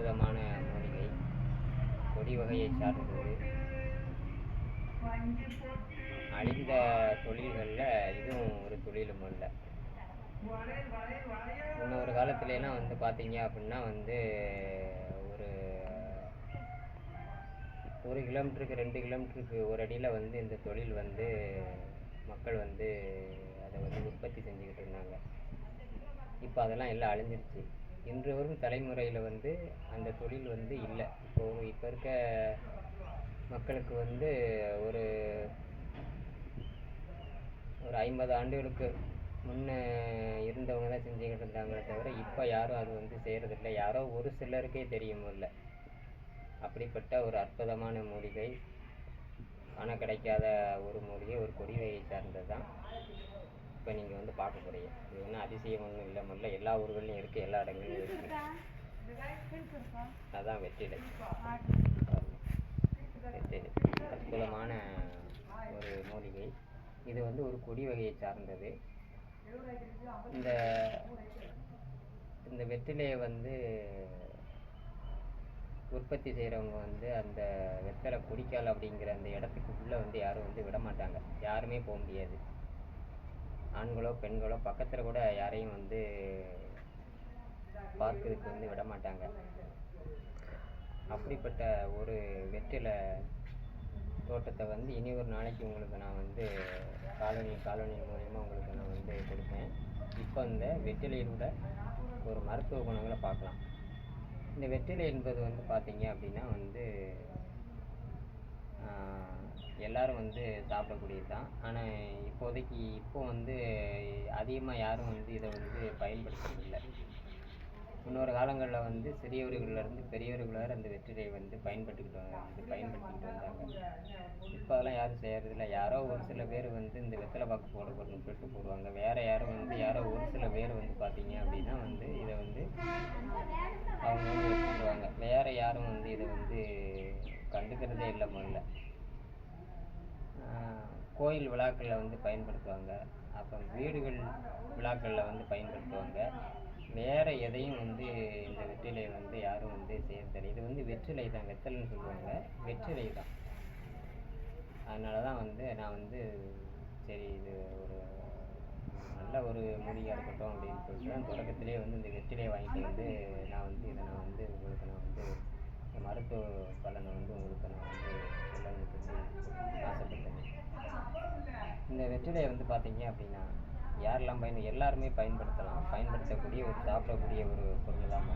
அற்புதமான மூலிகை, கொடி வகையை சார்ந்தது. அழிந்த தொழில்களில் இதுவும் ஒரு தொழிலும் அல்ல. முன்னொரு காலத்துலலாம் வந்து பார்த்தீங்க அப்படின்னா வந்து ஒரு கிலோமீட்டருக்கு 2 கிலோமீட்டருக்கு ஒரு அடியில் வந்து இந்த தொழில் வந்து மக்கள் வந்து அதை வந்து உற்பத்தி செஞ்சுக்கிட்டு இருந்தாங்க. இப்போ அதெல்லாம் எல்லாம் அழிஞ்சிருச்சு. இன்று வரும் தலைமுறையில் வந்து அந்த தொழில் வந்து இல்லை. இப்போ இருக்க மக்களுக்கு வந்து ஒரு 50 ஆண்டுகளுக்கு முன்னே இருந்தவங்க தான் செஞ்சுக்கிட்டு இருந்தாங்களே தவிர இப்போ யாரும் அது வந்து செய்கிறதில்லை. யாரோ ஒரு சிலருக்கே தெரியும் இல்லை. அப்படிப்பட்ட ஒரு அற்புதமான மூலிகை, காண கிடைக்காத ஒரு மூலிகை, ஒரு கொடி வகையை சார்ந்தது தான் இப்போ நீங்கள் வந்து பார்க்க போகிறீங்க. இது ஒன்றும் அதிசயம் ஒன்றும் இல்லை. முதல்ல எல்லா ஊர்களையும் இருக்குது, எல்லா இடங்களையும் இருக்குது. அதுதான் வெற்றிலை. வெற்றிலை அற்புதமான ஒரு மூலிகை. இது வந்து ஒரு கொடி வகையை சார்ந்தது. இந்த வெற்றிலையை வந்து உற்பத்தி செய்கிறவங்க வந்து அந்த வெத்தலை குடிக்கால் அப்படிங்கிற அந்த இடத்துக்கு உள்ளே வந்து யாரும் வந்து விட மாட்டாங்க. யாருமே போக முடியாது. ஆண்களோ பெண்களோ பக்கத்தில் கூட யாரையும் வந்து பார்க்கறதுக்கு வந்து விட மாட்டாங்க. அப்படிப்பட்ட ஒரு வெற்றிலை தோட்டத்தை வந்து இனி ஒரு நாளைக்கு உங்களுக்கு நான் வந்து காலனி மூலயமா உங்களுக்கு நான் வந்து கொடுப்பேன். இப்போ இந்த வெற்றிலையோட ஒரு மருத்துவ குணங்களை பார்க்கலாம். இந்த வெற்றிலை என்பது வந்து பார்த்தீங்க அப்படின்னா வந்து எல்லோரும் வந்து சாப்பிடக்கூடியது தான். ஆனால் இப்போ வந்து அதிகமாக யாரும் வந்து இதை வந்து பயன்படுத்துறதில்லை. முன்னொரு காலங்களில் வந்து சிறியவர்களிலிருந்து பெரியவர்கள் வரை அந்த வெற்றிலையை வந்து பயன்படுத்திக்கிட்டு வந்தாங்க. இப்போ அதெல்லாம் யாரும் செய்கிறதில்ல. யாரோ ஒரு சில பேர் வந்து இந்த வெத்தலை பாக்கு போடணும்னு சொல்லிட்டு போடுவாங்க. யாரோ ஒரு சில பேர் வந்து பார்த்தீங்க அப்படின்னா வந்து இதை வந்து அவங்க வந்து வச்சுக்குவாங்க. வேறு யாரும் வந்து இதை வந்து கண்டுக்கிறதே இல்லை. முதல்ல கோயில் விழாக்களில் வந்து பயன்படுத்துவாங்க, அப்புறம் வீடுகள் விழாக்களில் வந்து பயன்படுத்துவாங்க. வேறு எதையும் வந்து இந்த வெற்றிலையை வந்து யாரும் வந்து செய்யறதில்லை. இது வந்து வெற்றிலை தான், வெத்தலைன்னு சொல்லுவாங்க, வெற்றிலை தான். அதனால தான் வந்து நான் வந்து சரி இது ஒரு நல்ல ஒரு மூலிகையாக இருக்கட்டும் அப்படின்னு சொல்லிட்டு தான் தொடக்கத்திலே வந்து இந்த வெற்றிலையை வாங்கிட்டு வந்து உங்களுக்கு நான் வந்து மருத்துவ பலனை வந்து உங்களுக்கு நான் வந்து சொல்லணும்னு சொல்லி ஆசைப்பட்டேன். இந்த வெற்றிலையை வந்து பார்த்தீங்க அப்படின்னா யாரெல்லாம் எல்லாருமே பயன்படுத்தக்கூடிய ஒரு சாப்பிடக்கூடிய ஒரு பொருள் தான்.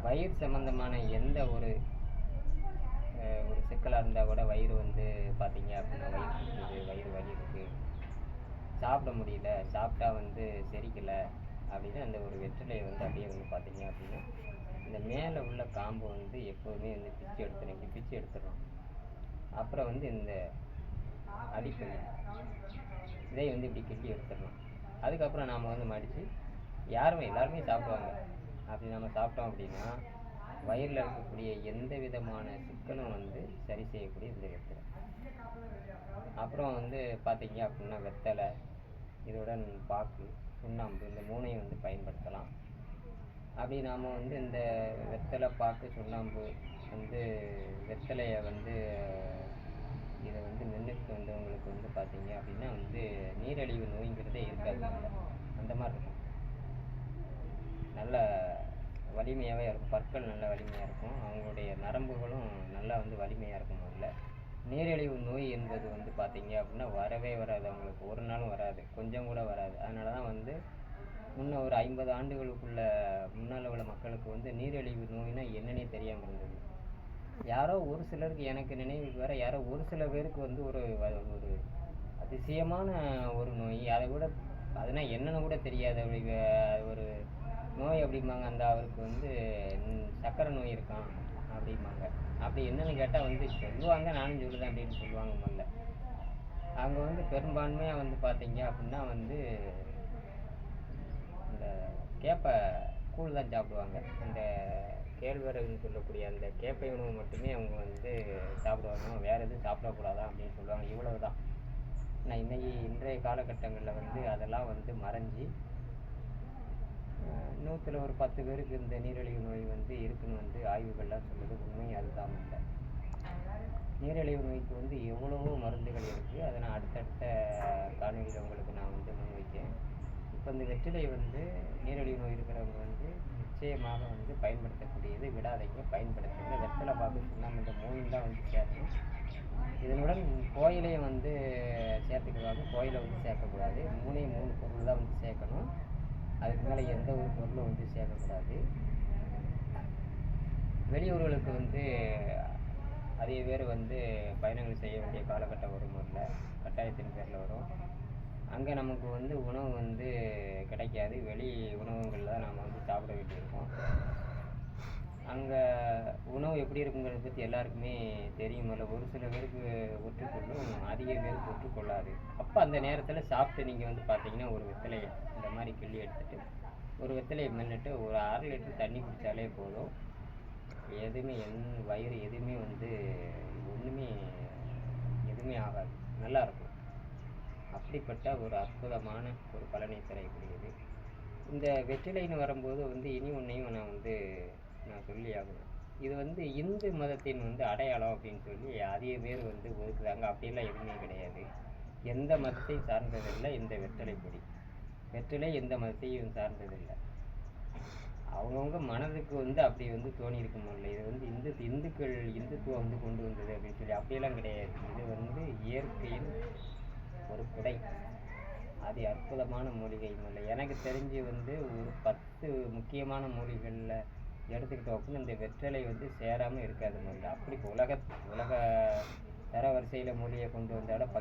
வயிறு சம்மந்தமான எந்த ஒரு சிக்கலாக இருந்தால் கூட, வயிறு வந்து பார்த்தீங்க அப்படின்னா வயிறு வலி இருக்குது, சாப்பிட முடியல, சாப்பிட்டா வந்து செரிக்கலை அப்படின்னா அந்த ஒரு வெற்றிலையை வந்து அப்படியே வந்து பார்த்தீங்க அப்படின்னா இந்த மேலே உள்ள காம்பு வந்து எப்போதுமே வந்து பிச்சு எடுத்துடுறோம். அப்புறம் வந்து இந்த அடிப்படை இதை வந்து இப்படி கிட்டி எடுத்துடணும். அதுக்கப்புறம் நாம் வந்து மடித்து எல்லாருமே சாப்பிடுவாங்க. அப்படி நம்ம சாப்பிட்டோம் அப்படின்னா வயிறில் இருக்கக்கூடிய எந்த விதமான சிக்கலும் வந்து சரி செய்யக்கூடிய இந்த வெத்தலை. அப்புறம் வந்து பார்த்தீங்க அப்படின்னா வெத்தலை, இதோட பாக்கு, சுண்ணாம்பு, இந்த மூணையும் வந்து பயன்படுத்தலாம். அப்படி நாம் வந்து இந்த வெத்தலை, பாக்கு, சுண்ணாம்பு வந்து வெத்தலையை வந்து இதை வந்து மென்னுக்கு வந்தவங்களுக்கு வந்து பார்த்தீங்க அப்படின்னா வந்து நீரிழிவு நோய்ங்கிறதே இருக்காது. அந்த மாதிரி இருக்கும். நல்ல வலிமையாகவே இருக்கும். பற்கள் நல்ல வலிமையாக இருக்கும். அவங்களுடைய நரம்புகளும் நல்லா வந்து வலிமையாக இருக்கும். முதல்ல நீரிழிவு நோய் என்பது வந்து பார்த்தீங்க அப்படின்னா வரவே வராது. அவங்களுக்கு ஒரு நாளும் வராது, கொஞ்சம் கூட வராது. அதனால தான் வந்து முன்ன ஒரு 50 ஆண்டுகளுக்குள்ள முன்னால் உள்ள மக்களுக்கு வந்து நீரிழிவு நோய்னா என்னன்னே தெரியாமல் இருந்தது. யாரோ ஒரு சிலருக்கு, எனக்கு நினைவுக்கு வேற யாரோ ஒரு சில பேருக்கு வந்து ஒரு அதிசயமான ஒரு நோய், அதை விட அதுனா என்னன்னு கூட தெரியாது ஒரு நோய் அப்படிம்பாங்க. அவருக்கு வந்து சர்க்கரை நோய் இருக்கான் அப்படிம்பாங்க. அப்படி என்னன்னு கேட்டால் வந்து சொல்லுவாங்க, நானும் சொல்லுதேன் அப்படின்னு சொல்லுவாங்க. முதல்ல அவங்க வந்து பெரும்பான்மையாக வந்து பார்த்தீங்க அப்படின்னா வந்து இந்த கேப்பை கூழ் தான் சாப்பிடுவாங்க. அந்த கேழ்வரகுன்னு சொல்லக்கூடிய அந்த கேப்பை உணவு மட்டுமே அவங்க வந்து சாப்பிடுவாங்க. வேறு எதுவும் சாப்பிடக்கூடாதா அப்படின்னு சொல்லுவாங்க. இவ்வளவு தான். நான் இன்றைய காலகட்டங்களில் வந்து அதெல்லாம் வந்து மறைஞ்சி 100ல் ஒரு 10 பேருக்கு இந்த நீரிழிவு நோய் வந்து இருக்குன்னு வந்து ஆய்வுகள்லாம் சொல்லுது. உண்மை அதுதான் இல்லை. நீரிழிவு நோய்க்கு வந்து எவ்வளவோ மருந்துகள் இருக்குது. அதை நான் அடுத்தடுத்த காணொலியில் உங்களுக்கு நான் வந்து முன்வைக்கேன். இப்போ இந்த வெற்றிலை வந்து நீரிழிவு நோய் இருக்கிறவங்க வந்து நிச்சயமாக வந்து பயன்படுத்தக்கூடியது. விடாதீங்க, பயன்படுத்துங்க. வெற்றிலை பாக்கு சுண்ணாம்பு இந்த 3 தான் வந்து சேரணும். இதனுடன் கோயிலையும் வந்து சேர்த்துக்குவாங்க. கோயிலை வந்து சேர்க்கக்கூடாது. 3 பொருள் தான் வந்து சேர்க்கணும். அதுக்கு மேலே எந்த ஒரு பொருளும் வந்து சேர்க்கக்கூடாது. வெளியூர்களுக்கு வந்து அதிக பேர் வந்து பயணங்கள் செய்ய வேண்டிய காலகட்டம் வரும். இல்லை கட்டாயத்தின் பேரில் வரும். அங்கே நமக்கு வந்து உணவு வந்து கிடைக்காது. வெளி உணவகங்களில் தான் நாம் வந்து சாப்பிட வேண்டியிருக்கோம். அங்கே உணவு எப்படி இருக்குங்கிறத பற்றி எல்லாருக்குமே தெரியும். இல்லை ஒரு சில பேருக்கு ஒற்றுக்கொள்ளும், அதிக பேருக்கு ஒற்றுக்கொள்ளாது. அப்போ அந்த நேரத்தில் சாப்பிட்டு நீங்கள் வந்து பார்த்தீங்கன்னா ஒரு வெத்தலையை இந்த மாதிரி கிள்ளி எடுத்துகிட்டு ஒரு வெத்தலையை மென்னுட்டு ஒரு 1/2 லிட்டர் தண்ணி குடித்தாலே போதும். எதுவுமே வயிறு எதுவுமே வந்து ஒன்றுமே எதுவுமே ஆகாது, நல்லாயிருக்கும். அப்படிப்பட்ட ஒரு அற்புதமான ஒரு பலனை தரக்கூடியது இந்த வெற்றிலைன்னு வரும்போது வந்து இனி ஒன்றையும் நான் சொல்லி ஆகணும். இது வந்து இந்து மதத்தின் வந்து அடையாளம் அப்படின்னு சொல்லி அதிக பேர் வந்து ஒதுக்குறாங்க. அப்படிலாம் எதுவுமே கிடையாது. எந்த மதத்தையும் சார்ந்ததில்லை இந்த வெற்றிலை பொடி. வெற்றிலை எந்த மதத்தையும் சார்ந்ததில்லை. அவங்கவுங்க மனதுக்கு வந்து அப்படி வந்து தோணி இருக்க முடியல. இது வந்து இந்துத்துவம் வந்து கொண்டு வந்தது அப்படின்னு சொல்லி அப்படியெல்லாம் கிடையாது. இது வந்து இயற்கையின் ஒரு குடை. அது அற்புதமான மூலிகை. இல்லை எனக்கு தெரிஞ்சு வந்து ஒரு 10 முக்கியமான மூலிகைகளில் எடுத்துக்கிட்டோம் அப்படின்னு இந்த வெற்றிலை வந்து சேராமல் இருக்காது. இல்லை அப்படி உலக தர வரிசையில் மூலிகை கொண்டு வந்தாலும்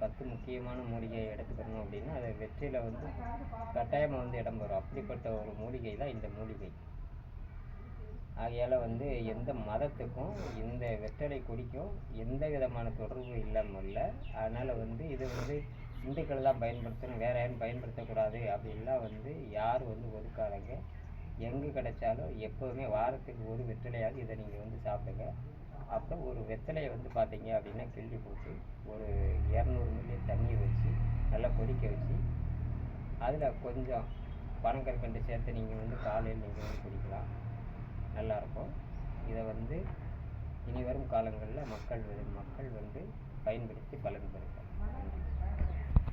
10 முக்கியமான மூலிகையை எடுத்துக்கணும் அப்படின்னா அதை வெற்றிலை வந்து கட்டாயமாக வந்து இடம் பெறும். அப்படிப்பட்ட ஒரு மூலிகை தான் இந்த மூலிகை. ஆகையால் வந்து எந்த மதத்துக்கும் இந்த வெற்றிலை கொடிக்கும் எந்த விதமான தொடர்பு இல்லாமல் இல்லை. அதனால் வந்து இது வந்து இந்துக்கள் தான் பயன்படுத்தணும், வேறு யாரும் பயன்படுத்தக்கூடாது அப்படின்லாம் வந்து யாரும் வந்து ஒதுக்காதங்க. எங்கே கிடைச்சாலும் எப்போதுமே வாரத்துக்கு ஒரு வெற்றிலையாவது இதை நீங்கள் வந்து சாப்பிடுங்க. அப்புறம் ஒரு வெற்றிலையை வந்து பார்த்தீங்க அப்படின்னா கிள்ளி போட்டு ஒரு 200 மில்லி தண்ணீர் வச்சு நல்லா கொதிக்க வச்சு அதில் கொஞ்சம் பனங்கற்கண்டு சேர்த்து நீங்கள் வந்து காலையில் நீங்கள் வந்து குடிக்கலாம். நல்லாயிருக்கும். இதை வந்து இனி வரும் காலங்களில் மக்கள் வந்து பயன்படுத்தி பலன் பெறுங்க.